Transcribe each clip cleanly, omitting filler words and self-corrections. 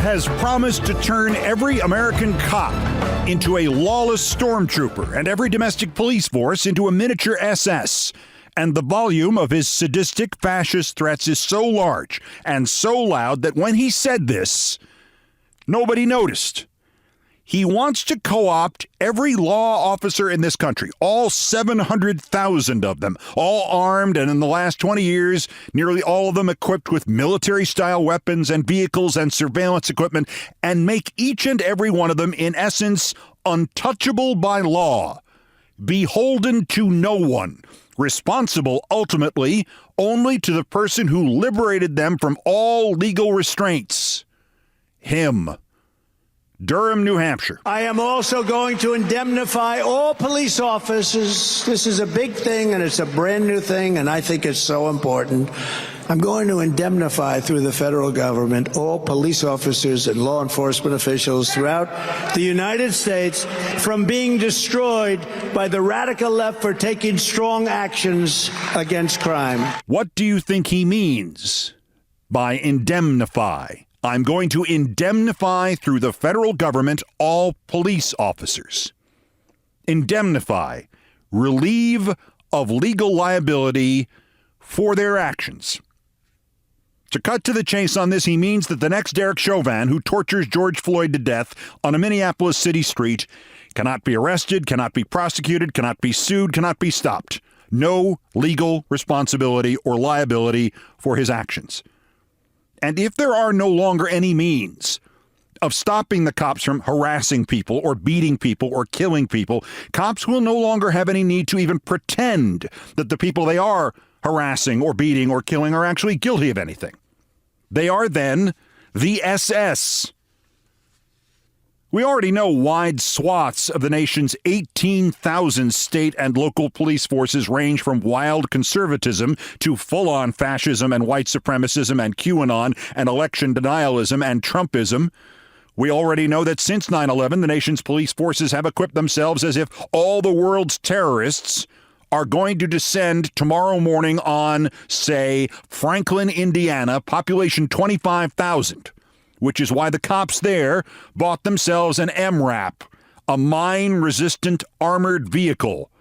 has promised to turn every American cop into a lawless stormtrooper and every domestic police force into a miniature SS. And the volume of his sadistic fascist threats is so large and so loud that when he said this, nobody noticed. He wants to co-opt every law officer in this country, all 700,000 of them, all armed, and in the last 20 years, nearly all of them equipped with military-style weapons and vehicles and surveillance equipment, and make each and every one of them, in essence, untouchable by law, beholden to no one, responsible ultimately only to the person who liberated them from all legal restraints, him. Durham, New Hampshire. I am also going to indemnify all police officers. This is a big thing, and it's a brand new thing, and I think it's so important. I'm going to indemnify through the federal government all police officers and law enforcement officials throughout the United States from being destroyed by the radical left for taking strong actions against crime. What do you think he means by indemnify? I'm going to indemnify through the federal government all police officers. Indemnify, relieve of legal liability for their actions. To cut to the chase on this, he means that the next Derek Chauvin, who tortures George Floyd to death on a Minneapolis city street, cannot be arrested, cannot be prosecuted, cannot be sued, cannot be stopped. No legal responsibility or liability for his actions. And if there are no longer any means of stopping the cops from harassing people or beating people or killing people, cops will no longer have any need to even pretend that the people they are harassing or beating or killing are actually guilty of anything. They are then the SS. We already know wide swaths of the nation's 18,000 state and local police forces range from wild conservatism to full-on fascism and white supremacism and QAnon and election denialism and Trumpism. We already know that since 9/11, the nation's police forces have equipped themselves as if all the world's terrorists are going to descend tomorrow morning on, say, Franklin, Indiana, population 25,000. Which is why the cops there bought themselves an MRAP, a mine-resistant armored vehicle,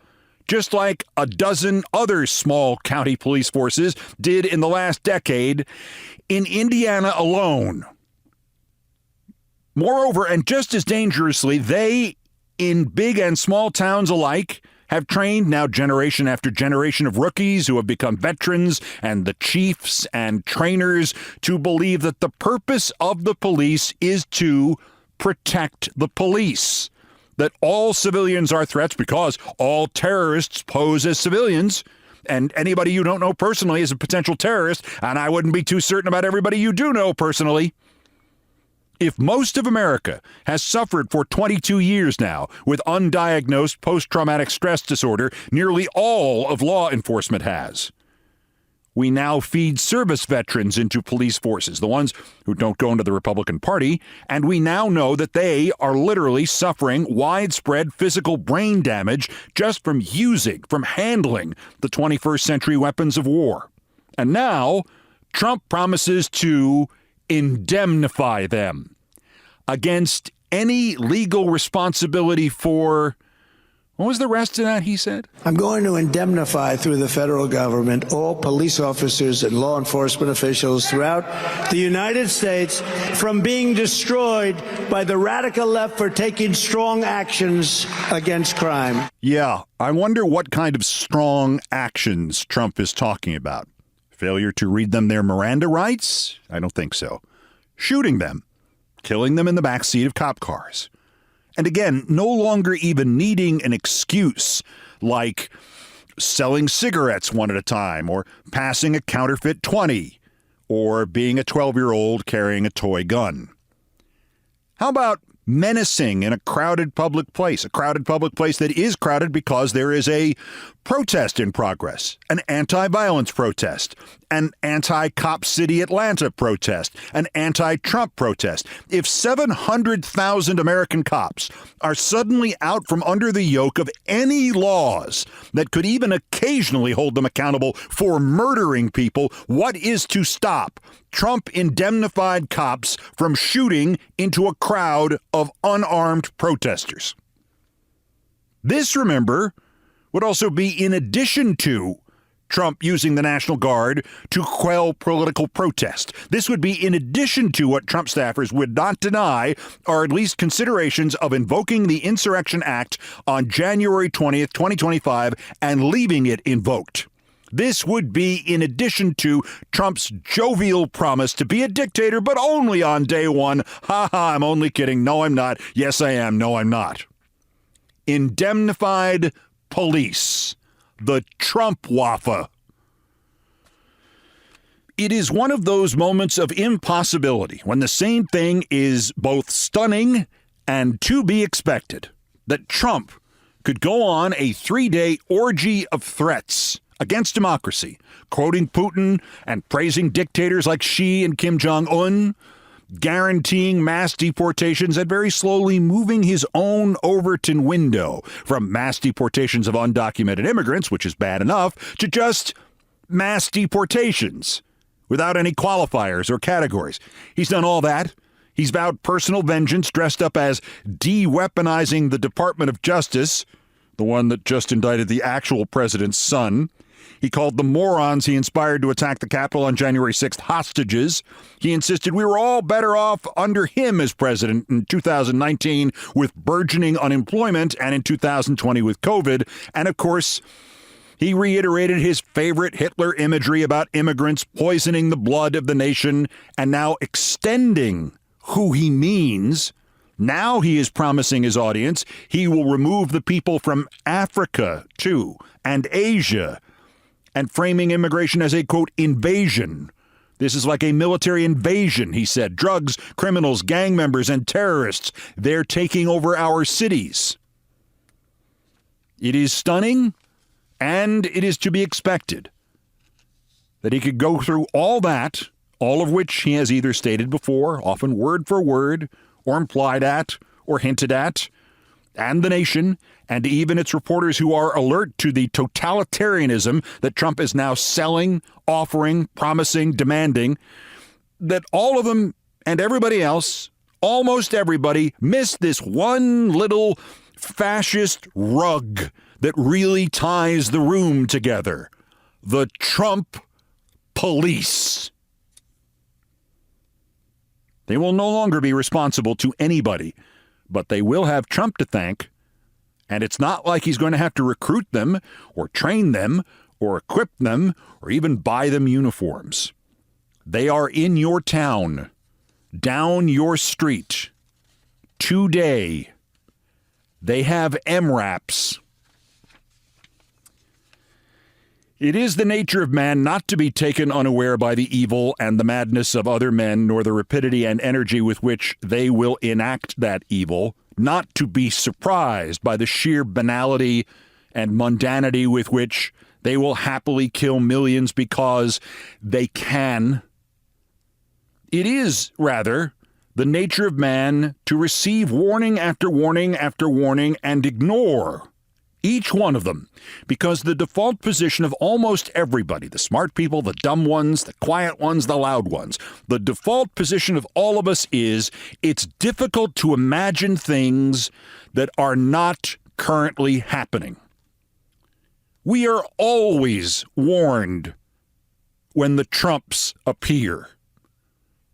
just like a dozen other small county police forces did in the last decade in Indiana alone. Moreover, and just as dangerously, they, in big and small towns alike, have trained now generation after generation of rookies who have become veterans and the chiefs and trainers to believe that the purpose of the police is to protect the police, that all civilians are threats because all terrorists pose as civilians, and anybody you don't know personally is a potential terrorist, and I wouldn't be too certain about everybody you do know personally. If most of America has suffered for 22 years now with undiagnosed post-traumatic stress disorder, nearly all of law enforcement has. We now feed service veterans into police forces, the ones who don't go into the Republican Party, and we now know that they are literally suffering widespread physical brain damage just from handling the 21st century weapons of war. And now, Trump promises to indemnify them against any legal responsibility for, what was the rest of that he said? I'm going to indemnify through the federal government all police officers and law enforcement officials throughout the United States from being destroyed by the radical left for taking strong actions against crime. Yeah, I wonder what kind of strong actions Trump is talking about. Failure to read them their Miranda rights? I don't think so. Shooting them. Killing them in the backseat of cop cars. And again, no longer even needing an excuse like selling cigarettes one at a time or passing a counterfeit 20 or being a 12-year-old carrying a toy gun. How about menacing in a crowded public place that is crowded because there is a protest in progress, an anti-violence protest, an anti-cop city Atlanta protest, an anti-Trump protest. If 700,000 American cops are suddenly out from under the yoke of any laws that could even occasionally hold them accountable for murdering people, what is to stop Trump indemnified cops from shooting into a crowd of unarmed protesters? This, remember, would also be in addition to Trump using the National Guard to quell political protest. This would be in addition to what Trump staffers would not deny are at least considerations of invoking the Insurrection Act on January 20th, 2025, and leaving it invoked. This would be in addition to Trump's jovial promise to be a dictator, but only on day one. Ha ha, I'm only kidding. No, I'm not. Yes, I am. No, I'm not. Indemnified police. The Trump Waffa. It is one of those moments of impossibility when the same thing is both stunning and to be expected, that Trump could go on a 3-day orgy of threats against democracy, quoting Putin and praising dictators like Xi and Kim Jong-un, guaranteeing mass deportations and very slowly moving his own Overton window from mass deportations of undocumented immigrants, which is bad enough, to just mass deportations without any qualifiers or categories. He's done all that. He's vowed personal vengeance dressed up as de-weaponizing the Department of Justice, the one that just indicted the actual president's son. He called the morons he inspired to attack the Capitol on January 6th hostages. He insisted we were all better off under him as president in 2019 with burgeoning unemployment and in 2020 with COVID. And of course, he reiterated his favorite Hitler imagery about immigrants poisoning the blood of the nation and now extending who he means. Now he is promising his audience he will remove the people from Africa, too, and Asia, and framing immigration as a, quote, invasion. This is like a military invasion, he said. Drugs, criminals, gang members, and terrorists, they're taking over our cities. It is stunning, and it is to be expected that he could go through all that, all of which he has either stated before, often word for word, or implied at, or hinted at, and the nation, and even its reporters who are alert to the totalitarianism that Trump is now selling, offering, promising, demanding, that all of them and everybody else, almost everybody, missed this one little fascist rug that really ties the room together. The Trump police. They will no longer be responsible to anybody, but they will have Trump to thank. And it's not like he's going to have to recruit them or train them or equip them or even buy them uniforms. They are in your town, down your street, today. They have MRAPs. It is the nature of man not to be taken unaware by the evil and the madness of other men, nor the rapidity and energy with which they will enact that evil, not to be surprised by the sheer banality and mundanity with which they will happily kill millions because they can. It is, rather, the nature of man to receive warning after warning after warning and ignore each one of them, because the default position of almost everybody, the smart people, the dumb ones, the quiet ones, the loud ones, the default position of all of us is it's difficult to imagine things that are not currently happening. We are always warned when the Trumps appear.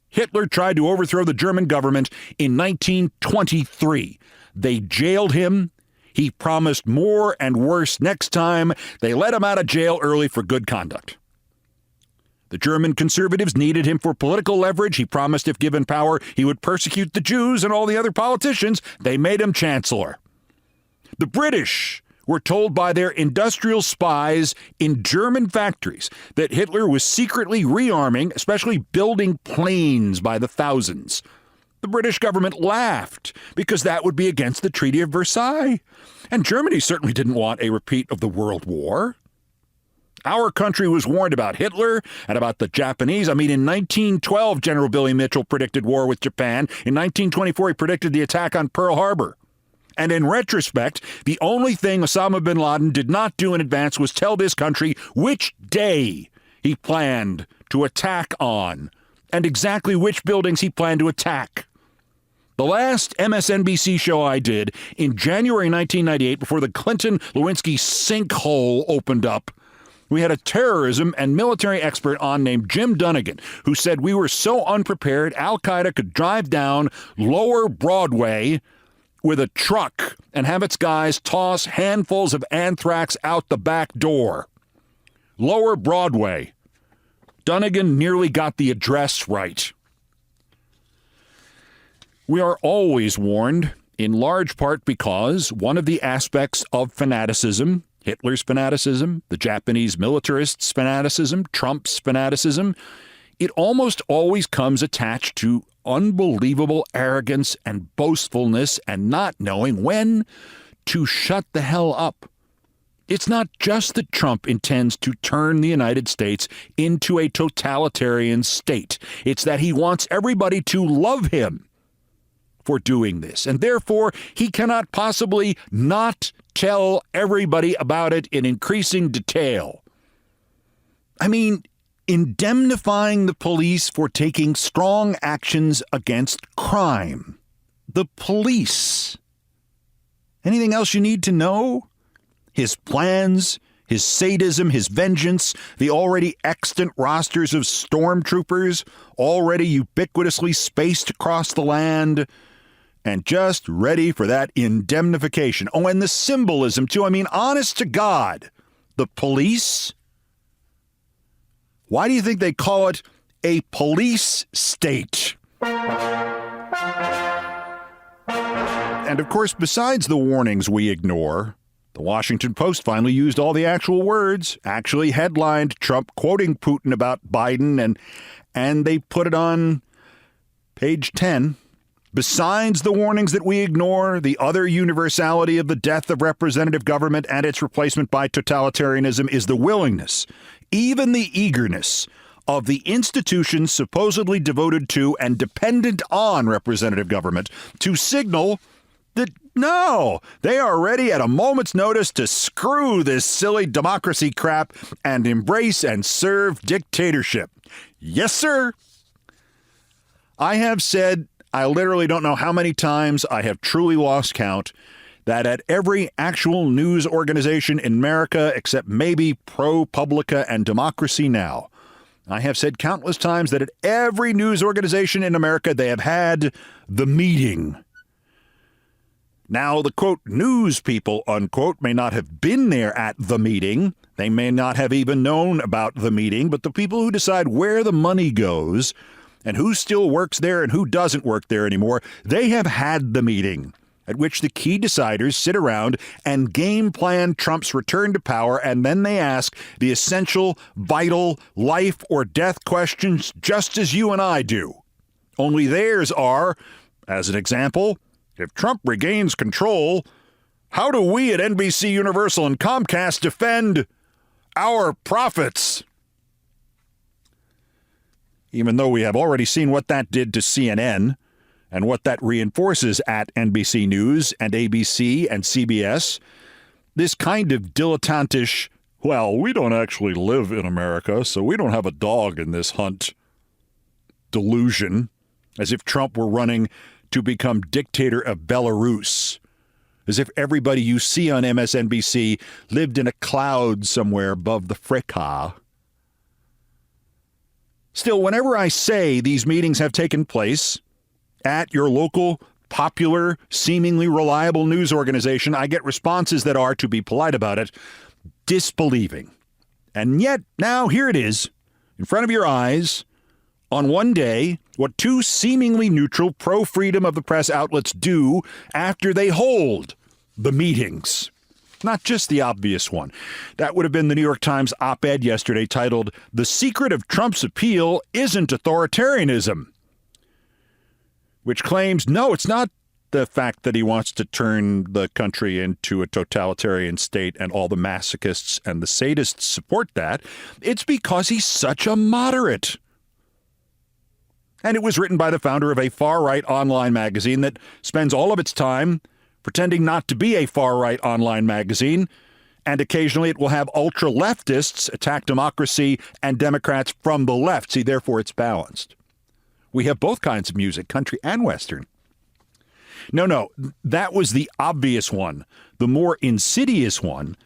Hitler tried to overthrow the German government in 1923. They jailed him. He promised more and worse next time. They let him out of jail early for good conduct. The German conservatives needed him for political leverage. He promised if given power, he would persecute the Jews and all the other politicians. They made him chancellor. The British were told by their industrial spies in German factories that Hitler was secretly rearming, especially building planes by the thousands. The British government laughed because that would be against the Treaty of Versailles. And Germany certainly didn't want a repeat of the World War. Our country was warned about Hitler and about the Japanese. I mean, in 1912, General Billy Mitchell predicted war with Japan. In 1924, he predicted the attack on Pearl Harbor. And in retrospect, the only thing Osama bin Laden did not do in advance was tell this country which day he planned to attack on and exactly which buildings he planned to attack. The last MSNBC show I did in January 1998, before the Clinton-Lewinsky sinkhole opened up, we had a terrorism and military expert on named Jim Dunnigan, who said we were so unprepared Al-Qaeda could drive down Lower Broadway with a truck and have its guys toss handfuls of anthrax out the back door. Lower Broadway. Dunnigan nearly got the address right. We are always warned, in large part because one of the aspects of fanaticism, Hitler's fanaticism, the Japanese militarists' fanaticism, Trump's fanaticism, it almost always comes attached to unbelievable arrogance and boastfulness and not knowing when to shut the hell up. It's not just that Trump intends to turn the United States into a totalitarian state. It's that he wants everybody to love him for doing this, and therefore he cannot possibly not tell everybody about it in increasing detail. I mean, indemnifying the police for taking strong actions against crime. The police. Anything else you need to know? His plans, his sadism, his vengeance, the already extant rosters of stormtroopers, already ubiquitously spaced across the land, and just ready for that indemnification. Oh, and the symbolism, too. I mean, honest to God, the police? Why do you think they call it a police state? And of course, besides the warnings we ignore, the Washington Post finally used all the actual words, actually headlined Trump quoting Putin about Biden, and they put it on page 10. Besides the warnings that we ignore, the other universality of the death of representative government and its replacement by totalitarianism is the willingness, even the eagerness, of the institutions supposedly devoted to and dependent on representative government to signal that, no, they are ready at a moment's notice to screw this silly democracy crap and embrace and serve dictatorship. Yes, sir. I have said, I literally don't know how many times I have truly lost count, that at every actual news organization in America, except maybe ProPublica and Democracy Now!, I have said countless times that at every news organization in America, they have had the meeting. Now, the, quote, news people, unquote, may not have been there at the meeting. They may not have even known about the meeting, but the people who decide where the money goes and who still works there and who doesn't work there anymore, they have had the meeting at which the key deciders sit around and game plan Trump's return to power, and then they ask the essential, vital, life or death questions just as you and I do. Only theirs are, as an example, if Trump regains control, how do we at NBC Universal and Comcast defend our profits? Even though we have already seen what that did to CNN and what that reinforces at NBC News and ABC and CBS, this kind of dilettantish, well, we don't actually live in America, so we don't have a dog in this hunt delusion, as if Trump were running to become dictator of Belarus, as if everybody you see on MSNBC lived in a cloud somewhere above the fricka. Still, whenever I say these meetings have taken place at your local, popular, seemingly reliable news organization, I get responses that are, to be polite about it, disbelieving. And yet, now here it is, in front of your eyes, on one day, what two seemingly neutral pro-freedom of the press outlets do after they hold the meetings. Not just the obvious one. That would have been the New York Times op-ed yesterday titled, "The Secret of Trump's Appeal Isn't Authoritarianism," which claims, no, it's not the fact that he wants to turn the country into a totalitarian state and all the masochists and the sadists support that. It's because he's such a moderate. And it was written by the founder of a far-right online magazine that spends all of its time pretending not to be a far-right online magazine, and occasionally it will have ultra-leftists attack democracy and Democrats from the left. See, therefore it's balanced. We have both kinds of music, country and Western. No, that was the obvious one. The more insidious one,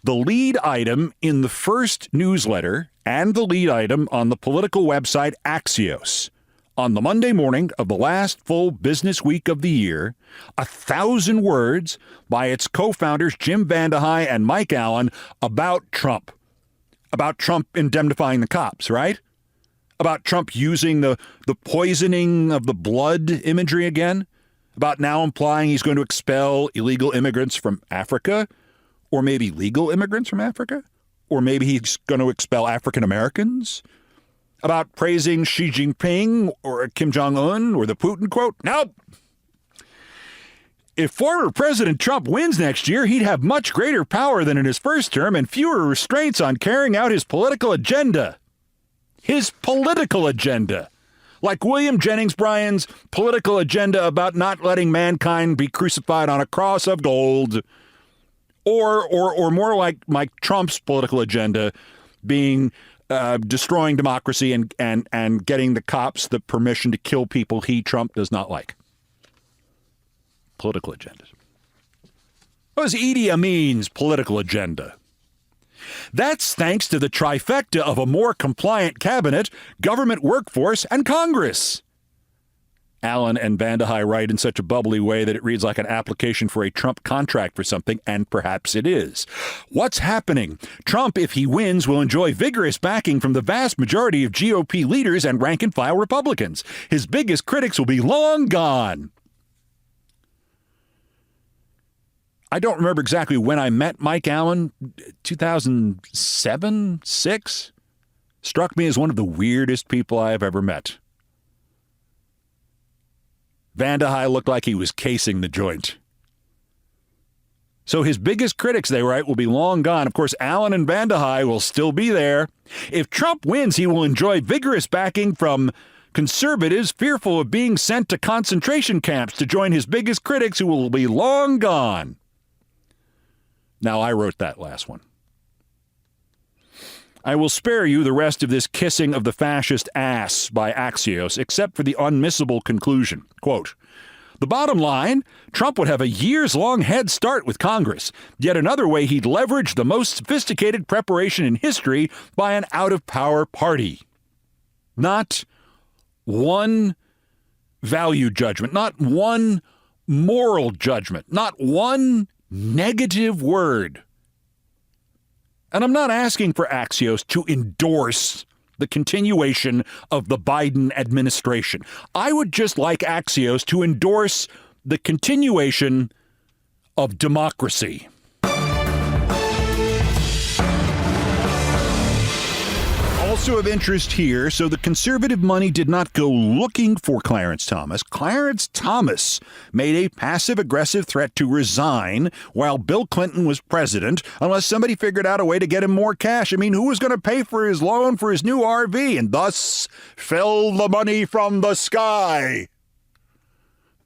the lead item in the first newsletter and the lead item on the political website Axios on the Monday morning of the last full business week of the year, 1,000 words by its co-founders Jim Vandehei and Mike Allen about Trump indemnifying the cops, right? About Trump using the poisoning of the blood imagery again, about now implying he's going to expel illegal immigrants from Africa, or maybe legal immigrants from Africa, or maybe he's going to expel African Americans, about praising Xi Jinping or Kim Jong-un or the Putin quote. Nope. If former President Trump wins next year, he'd have much greater power than in his first term and fewer restraints on carrying out his political agenda. His political agenda. Like William Jennings Bryan's political agenda about not letting mankind be crucified on a cross of gold. Or more like Mike Trump's political agenda being destroying democracy and getting the cops the permission to kill people Trump, does not like. Political agendas. What was Idi Amin's political agenda? That's thanks to the trifecta of a more compliant cabinet, government workforce, and Congress. Allen and Vandehei write in such a bubbly way that it reads like an application for a Trump contract for something, and perhaps it is. What's happening? Trump, if he wins, will enjoy vigorous backing from the vast majority of GOP leaders and rank-and-file Republicans. His biggest critics will be long gone. I don't remember exactly when I met Mike Allen, 2007, 6? Struck me as one of the weirdest people I have ever met. Vandehei looked like he was casing the joint. So his biggest critics, they write, will be long gone. Of course, Allen and Vandehei will still be there. If Trump wins, he will enjoy vigorous backing from conservatives fearful of being sent to concentration camps to join his biggest critics who will be long gone. Now, I wrote that last one. I will spare you the rest of this kissing of the fascist ass by Axios, except for the unmissable conclusion. Quote, the bottom line, Trump would have a years-long head start with Congress. Yet another way he'd leverage the most sophisticated preparation in history by an out-of-power party. Not one value judgment, not one moral judgment, not one negative word. And I'm not asking for Axios to endorse the continuation of the Biden administration. I would just like Axios to endorse the continuation of democracy. Also of interest here, so the conservative money did not go looking for Clarence Thomas. Clarence Thomas made a passive-aggressive threat to resign while Bill Clinton was president unless somebody figured out a way to get him more cash. I mean, who was going to pay for his loan for his new RV and thus fill the money from the sky?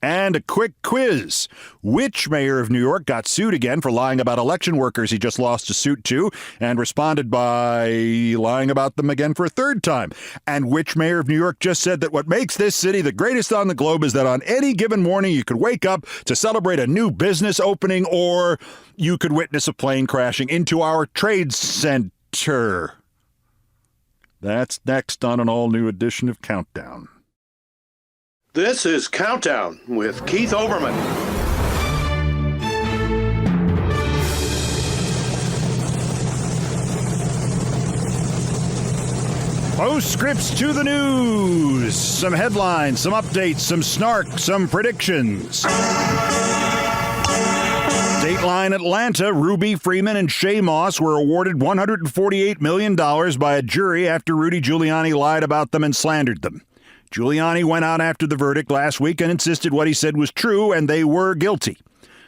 And a quick quiz. Which mayor of New York got sued again for lying about election workers he just lost a suit to and responded by lying about them again for a third time? And which mayor of New York just said that what makes this city the greatest on the globe is that on any given morning you could wake up to celebrate a new business opening or you could witness a plane crashing into our trade center? That's next on an all-new edition of Countdown. This is Countdown with Keith Olbermann. Postscripts to the news. Some headlines, some updates, some snark, some predictions. Dateline Atlanta, Ruby Freeman and Shay Moss were awarded $148 million by a jury after Rudy Giuliani lied about them and slandered them. Giuliani went out after the verdict last week and insisted what he said was true, and they were guilty.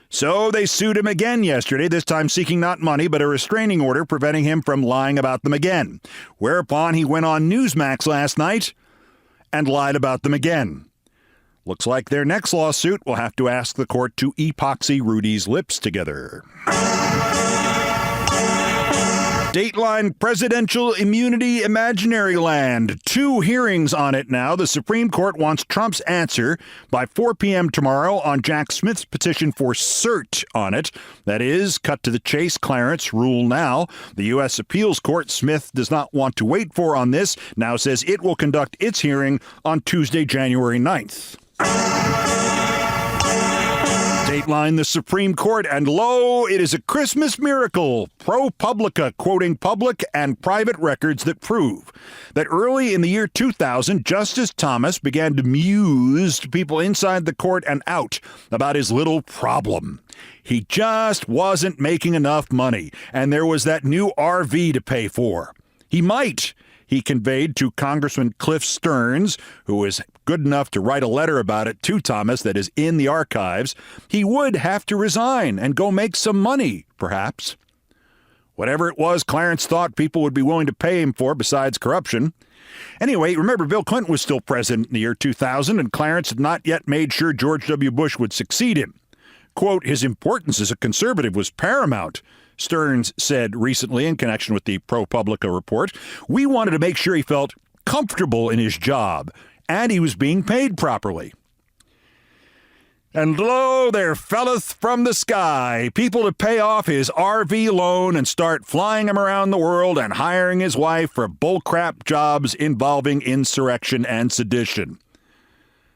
So they sued him again yesterday, this time seeking not money, but a restraining order preventing him from lying about them again. Whereupon he went on Newsmax last night and lied about them again. Looks like their next lawsuit will have to ask the court to epoxy Rudy's lips together. Dateline presidential immunity imaginary land. 2 hearings on it now. The Supreme Court wants Trump's answer by 4 p.m. tomorrow on Jack Smith's petition for cert on it. That is, cut to the chase, Clarence, rule now. The U.S. Appeals Court, Smith does not want to wait for on this, now says it will conduct its hearing on Tuesday, January 9th. Dateline the Supreme Court, and lo, it is a Christmas miracle. ProPublica quoting public and private records that prove that early in the year 2000, Justice Thomas began to muse to people inside the court and out about his little problem. He just wasn't making enough money, and there was that new RV to pay for. He conveyed to Congressman Cliff Stearns, who was good enough to write a letter about it to Thomas that is in the archives, he would have to resign and go make some money, perhaps. Whatever it was Clarence thought people would be willing to pay him for besides corruption. Anyway, remember Bill Clinton was still president in the year 2000, and Clarence had not yet made sure George W. Bush would succeed him. Quote, his importance as a conservative was paramount, Stearns said recently in connection with the ProPublica report. We wanted to make sure he felt comfortable in his job and he was being paid properly. And lo, there felleth from the sky people to pay off his RV loan and start flying him around the world and hiring his wife for bullcrap jobs involving insurrection and sedition.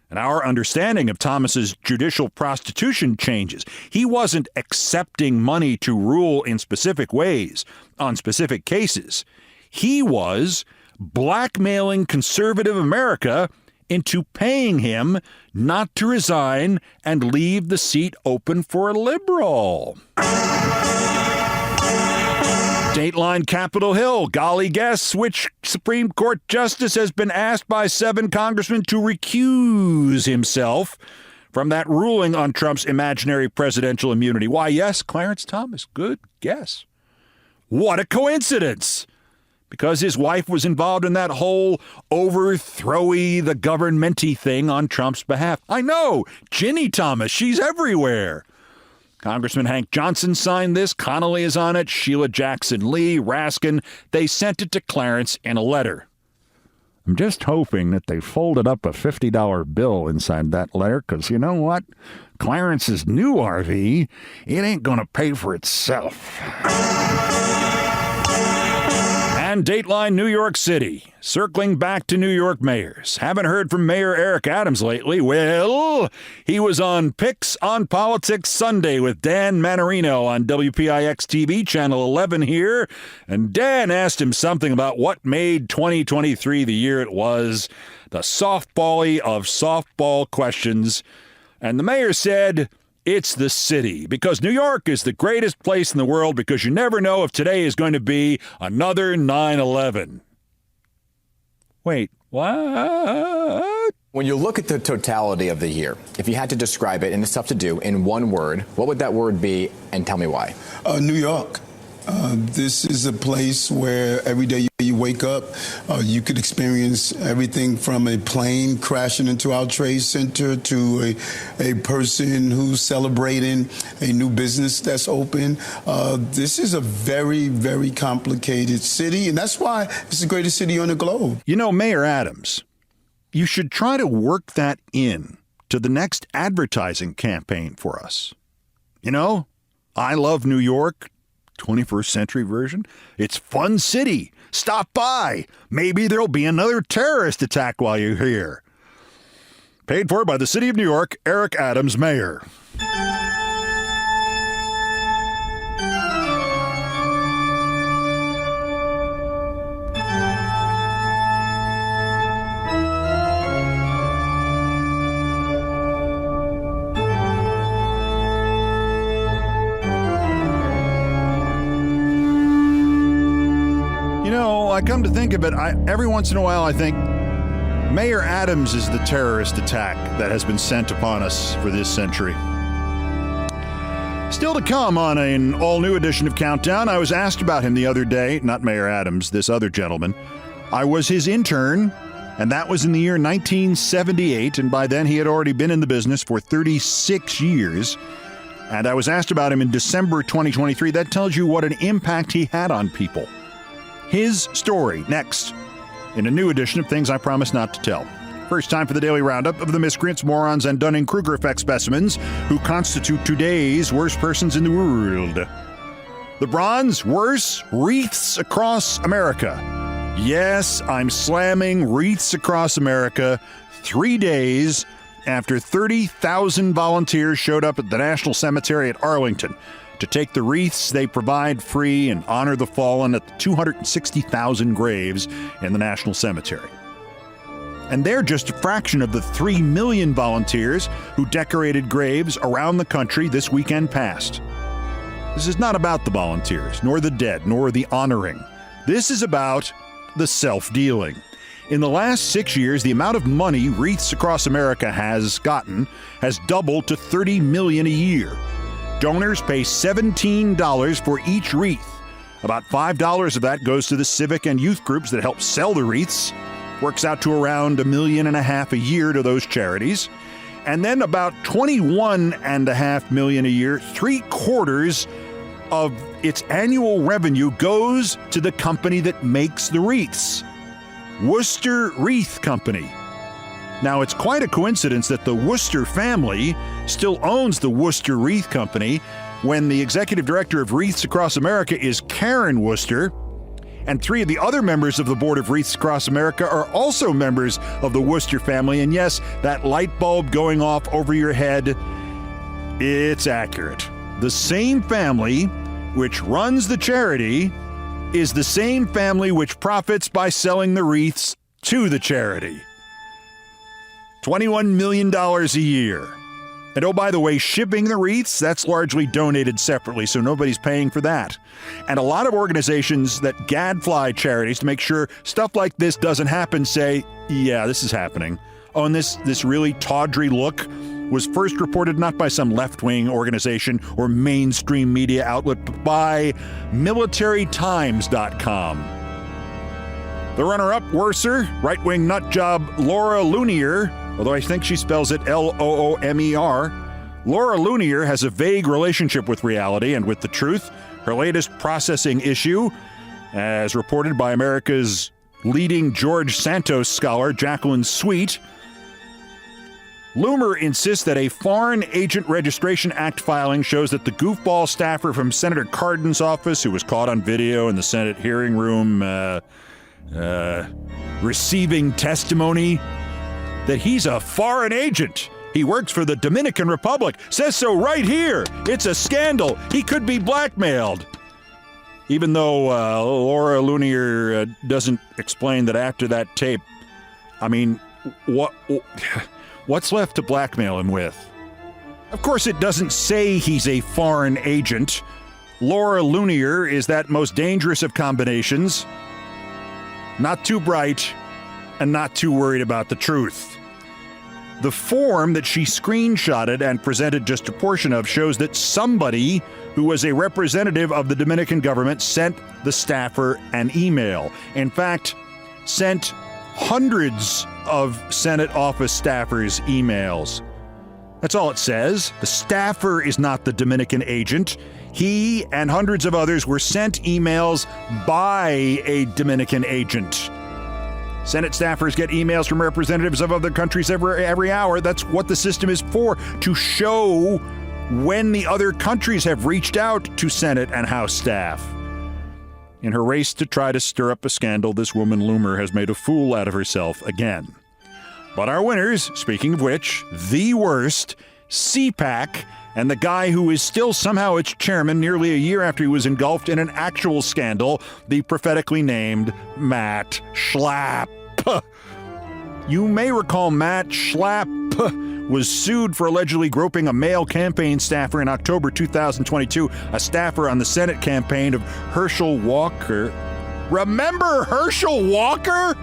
And our understanding of Thomas's judicial prostitution changes. He wasn't accepting money to rule in specific ways on specific cases. He was blackmailing conservative America into paying him not to resign and leave the seat open for a liberal. Dateline Capitol Hill. Golly guess which Supreme Court justice has been asked by 7 congressmen to recuse himself from that ruling on Trump's imaginary presidential immunity. Why, yes, Clarence Thomas. Good guess. What a coincidence. Because his wife was involved in that whole overthrowy the government-y thing on Trump's behalf. I know. Ginny Thomas. She's everywhere. Congressman Hank Johnson signed this. Connolly is on it. Sheila Jackson Lee, Raskin. They sent it to Clarence in a letter. I'm just hoping that they folded up a $50 bill inside that letter, because you know what? Clarence's new RV, it ain't going to pay for itself. And Dateline New York City. Circling back to New York mayors. Haven't heard from Mayor Eric Adams lately. Well, he was on Picks on Politics Sunday with Dan Manarino on WPIX-TV, Channel 11 here. And Dan asked him something about what made 2023 the year it was. The softball-y of softball questions. And the mayor said, it's the city, because New York is the greatest place in the world, because you never know if today is going to be another 9/11. Wait, what? When you look at the totality of the year, if you had to describe it, and it's tough to do, in one word, what would that word be, and tell me why? New York. This is a place where every day you wake up, you could experience everything from a plane crashing into our trade center to a person who's celebrating a new business that's open. This is a very, very complicated city, and that's why it's the greatest city on the globe. You know, Mayor Adams, you should try to work that in to the next advertising campaign for us. You know, I love New York. 21st century version. It's fun city. Stop by. Maybe there'll be another terrorist attack while you're here. Paid for by the City of New York, Eric Adams, Mayor. I come to think of it, every once in a while I think, Mayor Adams is the terrorist attack that has been sent upon us for this century. Still to come on an all-new edition of Countdown, I was asked about him the other day, not Mayor Adams, this other gentleman. I was his intern, and that was in the year 1978, and by then he had already been in the business for 36 years. And I was asked about him in December 2023. That tells you what an impact he had on people. His story, next, in a new edition of Things I Promise Not to Tell. First time for the daily roundup of the miscreants, morons, and Dunning-Kruger effect specimens who constitute today's worst persons in the world. The bronze, worse, wreaths across America. Yes, I'm slamming wreaths across America 3 days after 30,000 volunteers showed up at the National Cemetery at Arlington to take the wreaths they provide free and honor the fallen at the 260,000 graves in the National Cemetery. And they're just a fraction of the 3 million volunteers who decorated graves around the country this weekend past. This is not about the volunteers, nor the dead, nor the honoring. This is about the self-dealing. In the last 6 years, the amount of money Wreaths Across America has gotten has doubled to $30 million a year. Donors pay $17 for each wreath. About $5 of that goes to the civic and youth groups that help sell the wreaths. Works out to around $1.5 million a year to those charities. And then about $21.5 million a year, 3/4 of its annual revenue goes to the company that makes the wreaths, Worcester Wreath Company. Now, it's quite a coincidence that the Worcester family still owns the Worcester Wreath Company when the executive director of Wreaths Across America is Karen Worcester, and 3 of the other members of the board of Wreaths Across America are also members of the Worcester family. And yes, that light bulb going off over your head, it's accurate. The same family which runs the charity is the same family which profits by selling the wreaths to the charity. $21 million a year. And oh, by the way, shipping the wreaths, that's largely donated separately, so nobody's paying for that. And a lot of organizations that gadfly charities to make sure stuff like this doesn't happen say, yeah, this is happening. Oh, and this really tawdry look was first reported not by some left-wing organization or mainstream media outlet, but by militarytimes.com. The runner-up, worser, right-wing nutjob Laura Lunier, although I think she spells it Loomer. Laura Lunier has a vague relationship with reality and with the truth. Her latest processing issue, as reported by America's leading George Santos scholar, Jacqueline Sweet, Loomer insists that a Foreign Agent Registration Act filing shows that the goofball staffer from Senator Cardin's office, who was caught on video in the Senate hearing room receiving testimony, that he's a foreign agent. He works for the Dominican Republic. Says so right here. It's a scandal. He could be blackmailed. Even though Laura Lunier doesn't explain that after that tape, I mean, what's left to blackmail him with? Of course, it doesn't say he's a foreign agent. Laura Lunier is that most dangerous of combinations. Not too bright and not too worried about the truth. The form that she screenshotted and presented just a portion of shows that somebody who was a representative of the Dominican government sent the staffer an email. In fact, sent hundreds of Senate office staffers emails. That's all it says. The staffer is not the Dominican agent. He and hundreds of others were sent emails by a Dominican agent. Senate staffers get emails from representatives of other countries every hour. That's what the system is for, to show when the other countries have reached out to Senate and House staff. In her race to try to stir up a scandal, this woman Loomer has made a fool out of herself again. But our winners, speaking of which, the worst, CPAC, and the guy who is still somehow its chairman nearly a year after he was engulfed in an actual scandal, the prophetically named Matt Schlapp. You may recall Matt Schlapp was sued for allegedly groping a male campaign staffer in October 2022, a staffer on the Senate campaign of Herschel Walker. Remember Herschel Walker?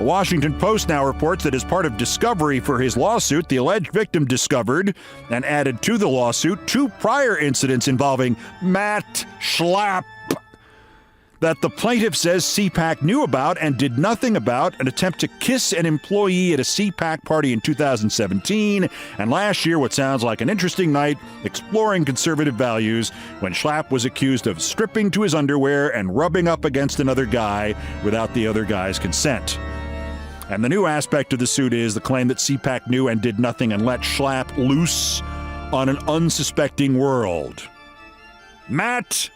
The Washington Post now reports that as part of discovery for his lawsuit, the alleged victim discovered and added to the lawsuit 2 prior incidents involving Matt Schlapp that the plaintiff says CPAC knew about and did nothing about: an attempt to kiss an employee at a CPAC party in 2017, and last year what sounds like an interesting night exploring conservative values when Schlapp was accused of stripping to his underwear and rubbing up against another guy without the other guy's consent. And the new aspect of the suit is the claim that CPAC knew and did nothing and let Schlapp loose on an unsuspecting world. Matt,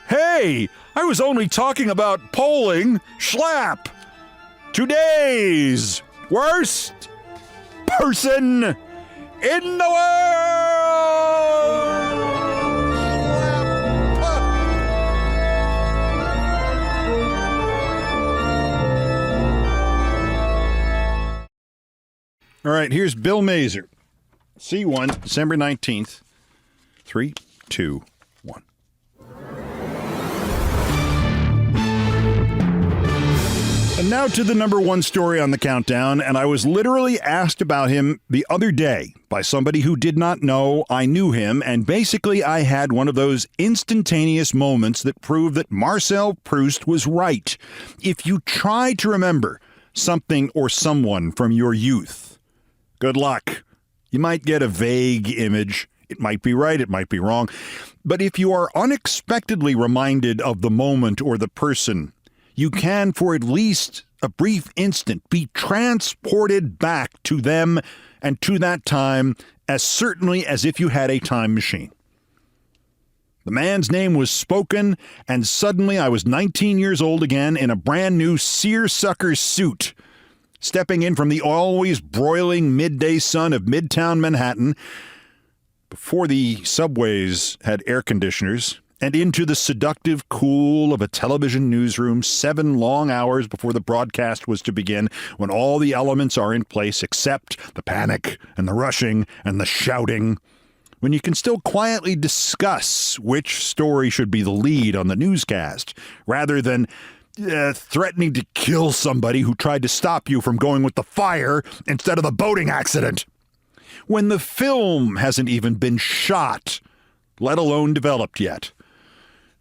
hey, I was only talking about polling Schlapp. Today's worst person in the world. All right, here's Bill Mazer. C1, December 19th. 3, 2, 1. And now to the number 1 story on the countdown, and I was literally asked about him the other day by somebody who did not know I knew him, and basically I had one of those instantaneous moments that prove that Marcel Proust was right. If you try to remember something or someone from your youth, good luck. You might get a vague image. It might be right, it might be wrong. But if you are unexpectedly reminded of the moment or the person, you can, for at least a brief instant, be transported back to them and to that time as certainly as if you had a time machine. The man's name was spoken, and suddenly I was 19 years old again in a brand new seersucker suit, stepping in from the always broiling midday sun of Midtown Manhattan before the subways had air conditioners, and into the seductive cool of a television newsroom 7 long hours before the broadcast was to begin, when all the elements are in place except the panic and the rushing and the shouting, when you can still quietly discuss which story should be the lead on the newscast, rather than threatening to kill somebody who tried to stop you from going with the fire instead of the boating accident. When the film hasn't even been shot, let alone developed yet.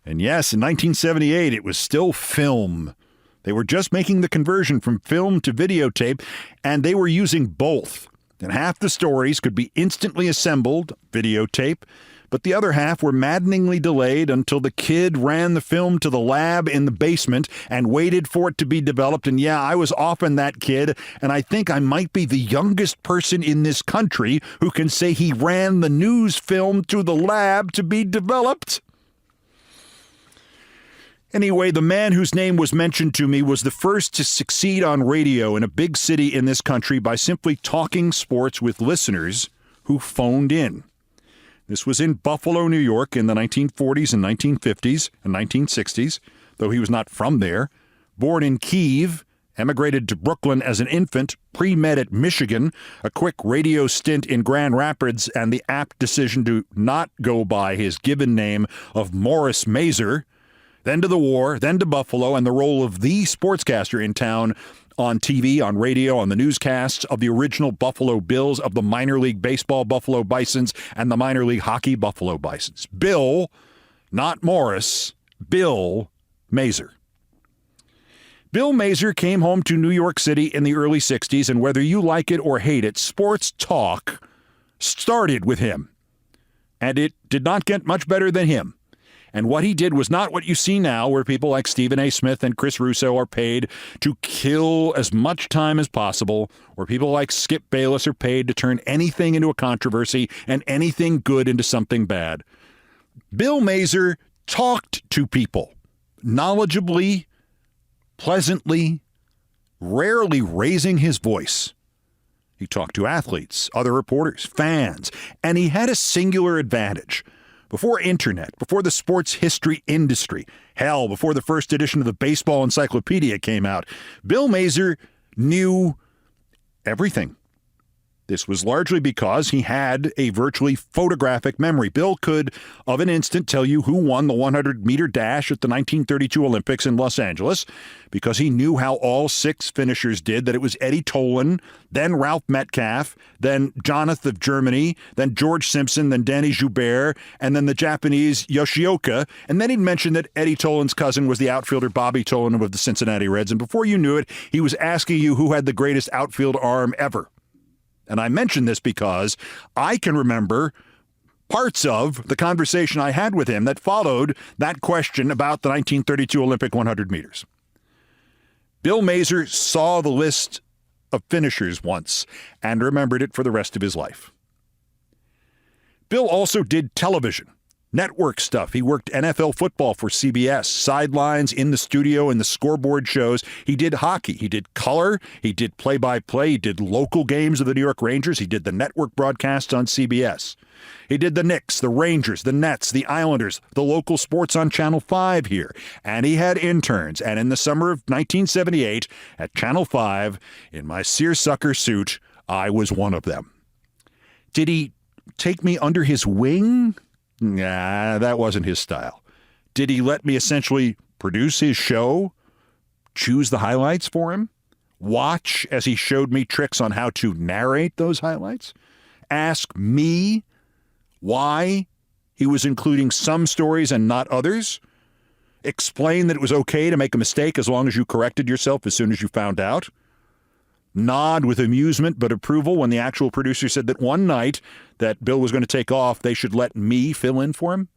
And yes, in 1978, it was still film. They were just making the conversion from film to videotape, and they were using both. And half the stories could be instantly assembled, videotape, but the other half were maddeningly delayed until the kid ran the film to the lab in the basement and waited for it to be developed. And yeah, I was often that kid, and I think I might be the youngest person in this country who can say he ran the news film to the lab to be developed. Anyway, the man whose name was mentioned to me was the first to succeed on radio in a big city in this country by simply talking sports with listeners who phoned in. This was in Buffalo, New York in the 1940s and 1950s and 1960s, though he was not from there. Born in Kiev, emigrated to Brooklyn as an infant, pre-med at Michigan, a quick radio stint in Grand Rapids, and the apt decision to not go by his given name of Morris Mazer. Then to the war, then to Buffalo, and the role of the sportscaster in town on TV, on radio, on the newscasts of the original Buffalo Bills, of the minor league baseball Buffalo Bisons, and the minor league hockey Buffalo Bisons. Bill, not Morris, Bill Mazer. Bill Mazer came home to New York City in the early 60s, and whether you like it or hate it, sports talk started with him. And it did not get much better than him. And what he did was not what you see now, where people like Stephen A. Smith and Chris Russo are paid to kill as much time as possible, or people like Skip Bayless are paid to turn anything into a controversy and anything good into something bad. Bill Mazer talked to people knowledgeably, pleasantly, rarely raising his voice. He talked to athletes, other reporters, fans, and he had a singular advantage. Before internet, before the sports history industry, hell, before the first edition of the Baseball Encyclopedia came out, Bill Mazer knew everything. This was largely because he had a virtually photographic memory. Bill could, of an instant, tell you who won the 100-meter dash at the 1932 Olympics in Los Angeles because he knew how all 6 finishers did, that it was Eddie Tolan, then Ralph Metcalf, then Jonathan of Germany, then George Simpson, then Danny Joubert, and then the Japanese Yoshioka. And then he'd mentioned that Eddie Tolan's cousin was the outfielder Bobby Tolan of the Cincinnati Reds. And before you knew it, he was asking you who had the greatest outfield arm ever. And I mention this because I can remember parts of the conversation I had with him that followed that question about the 1932 Olympic 100 meters. Bill Mazer saw the list of finishers once and remembered it for the rest of his life. Bill also did television, network stuff. He worked NFL football for CBS, sidelines, in the studio, in the scoreboard shows. He did hockey. He did color. He did play-by-play. He did local games of the New York Rangers. He did the network broadcasts on CBS. He did the Knicks, the Rangers, the Nets, the Islanders, the local sports on Channel 5 here. And he had interns. And in the summer of 1978, at Channel 5, in my seersucker suit, I was one of them. Did he take me under his wing? Nah, that wasn't his style. Did he let me essentially produce his show, choose the highlights for him, watch as he showed me tricks on how to narrate those highlights, ask me why he was including some stories and not others, explain that it was okay to make a mistake as long as you corrected yourself as soon as you found out, nod with amusement but approval when the actual producer said that one night that Bill was going to take off, they should let me fill in for him?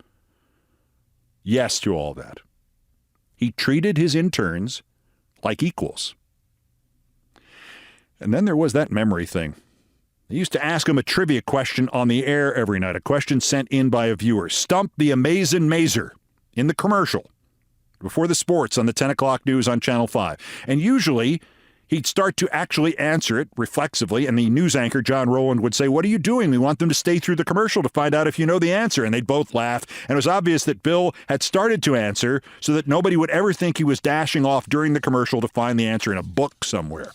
Yes to all that. He treated his interns like equals. And then there was that memory thing. They used to ask him a trivia question on the air every night, a question sent in by a viewer. Stump the Amazin' Mazer in the commercial before the sports on the 10 o'clock news on Channel 5. And usually he'd start to actually answer it reflexively, and the news anchor, John Rowland, would say, "What are you doing? We want them to stay through the commercial to find out if you know the answer." And they'd both laugh, and it was obvious that Bill had started to answer so that nobody would ever think he was dashing off during the commercial to find the answer in a book somewhere.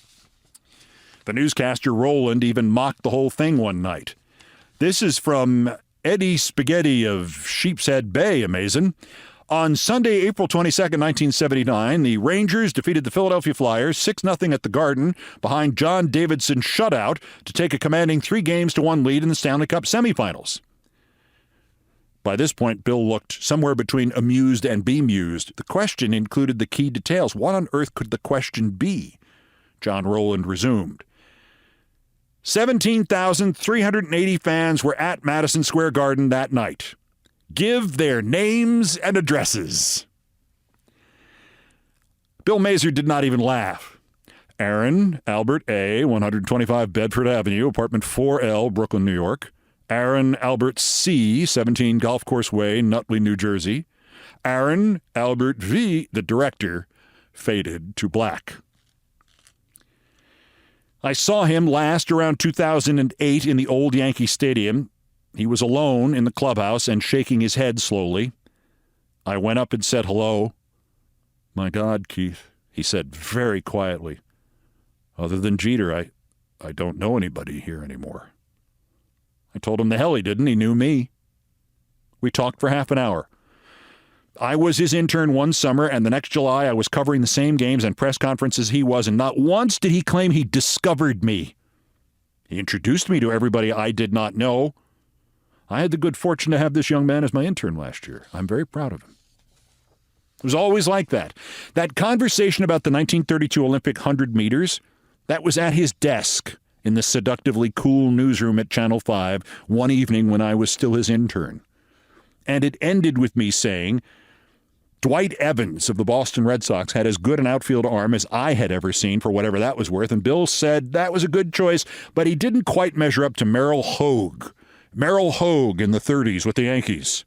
The newscaster Rowland even mocked the whole thing one night. This is from Eddie Spaghetti of Sheepshead Bay, amazing. On Sunday, April 22nd, 1979, the Rangers defeated the Philadelphia Flyers 6-0 at the Garden behind John Davidson's shutout to take a commanding 3-1 lead in the Stanley Cup semifinals. By this point, Bill looked somewhere between amused and bemused. The question included the key details. What on earth could the question be? John Rowland resumed. 17,380 fans were at Madison Square Garden that night. Give their names and addresses. Bill Mazer did not even laugh. Aaron Albert A., 125 Bedford Avenue, apartment 4L, Brooklyn, New York. Aaron Albert C., 17 Golf Course Way, Nutley, New Jersey. Aaron Albert V., the director, faded to black. I saw him last around 2008 in the old Yankee Stadium. He was alone in the clubhouse and shaking his head slowly. I went up and said hello. "My God, Keith," he said very quietly. "Other than Jeter, I don't know anybody here anymore." I told him the hell he didn't. He knew me. We talked for half an hour. I was his intern one summer, and the next July I was covering the same games and press conferences he was, and not once did he claim he discovered me. He introduced me to everybody I did not know. I had the good fortune to have this young man as my intern last year. I'm very proud of him. It was always like that. That conversation about the 1932 Olympic 100 meters, that was at his desk in the seductively cool newsroom at Channel 5 one evening when I was still his intern. And it ended with me saying, Dwight Evans of the Boston Red Sox had as good an outfield arm as I had ever seen, for whatever that was worth, and Bill said that was a good choice, but he didn't quite measure up to Merrill Hogue. Merrill Hogue in the 30s with the Yankees.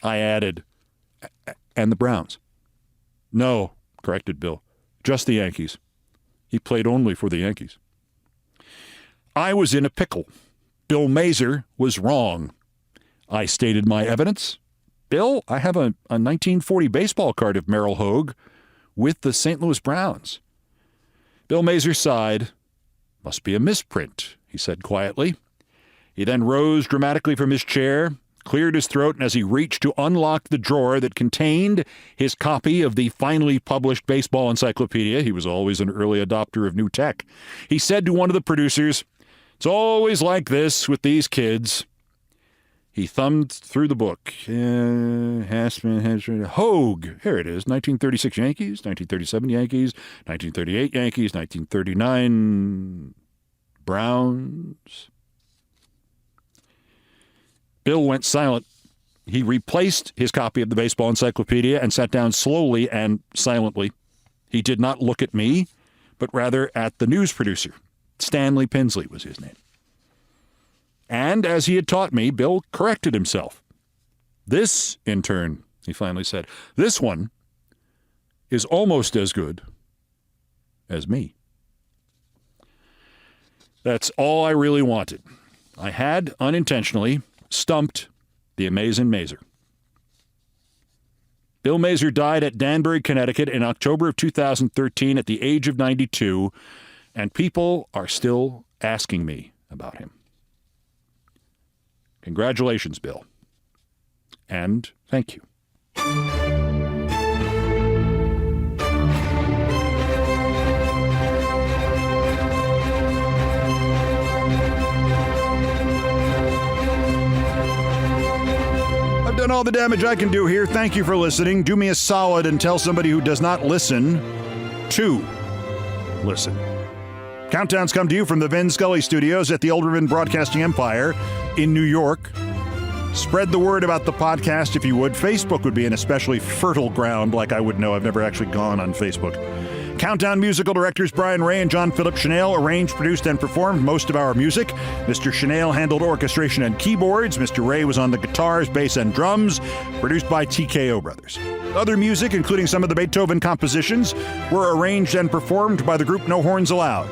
I added, and the Browns. "No," corrected Bill, "just the Yankees. He played only for the Yankees." I was in a pickle. Bill Mazer was wrong. I stated my evidence. "Bill, I have a 1940 baseball card of Merrill Hogue with the St. Louis Browns." Bill Mazer sighed. "Must be a misprint," he said quietly. He then rose dramatically from his chair, cleared his throat, and as he reached to unlock the drawer that contained his copy of the finally published baseball encyclopedia — he was always an early adopter of new tech — he said to one of the producers, "It's always like this with these kids." He thumbed through the book. Hogue. Here it is. 1936 Yankees, 1937 Yankees, 1938 Yankees, 1939 Browns. Bill went silent. He replaced his copy of the baseball encyclopedia and sat down slowly and silently. He did not look at me, but rather at the news producer. Stanley Pinsley was his name. And as he had taught me, Bill corrected himself. "This, intern," he finally said, "this one is almost as good as me." That's all I really wanted. I had, unintentionally, stumped the amazing Mazer. Bill Mazer died at Danbury, Connecticut in October of 2013 at the age of 92, and people are still asking me about him. Congratulations, Bill. And thank you. I've done all the damage I can do here. Thank you for listening. Do me a solid and tell somebody who does not listen to listen. Countdowns come to you from the Vin Scully Studios at the Olbermann Broadcasting Empire in New York. Spread the word about the podcast if you would. Facebook would be an especially fertile ground, like I would know. I've never actually gone on Facebook. Countdown musical directors Brian Ray and John Philip Chanel arranged, produced, and performed most of our music. Mr. Chanel handled orchestration and keyboards. Mr. Ray was on the guitars, bass, and drums. Produced by TKO Brothers. Other music, including some of the Beethoven compositions, were arranged and performed by the group No Horns Allowed.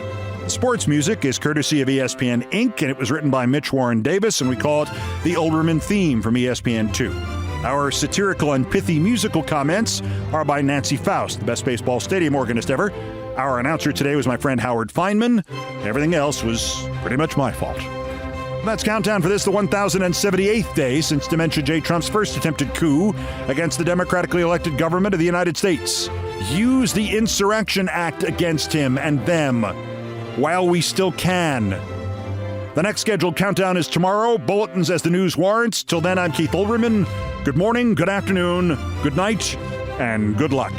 Sports music is courtesy of ESPN Inc., and it was written by Mitch Warren Davis, and we call it the Olbermann theme from ESPN2. Our satirical and pithy musical comments are by Nancy Faust, the best baseball stadium organist ever. Our announcer today was my friend Howard Feynman. Everything else was pretty much my fault. That's Countdown for this, the 1078th day since Dementia J. Trump's first attempted coup against the democratically elected government of the United States. Use the Insurrection Act against him and them while we still can. The next scheduled countdown is tomorrow. Bulletins as the news warrants. Till then, I'm Keith Olbermann. Good morning, good afternoon, good night, and good luck.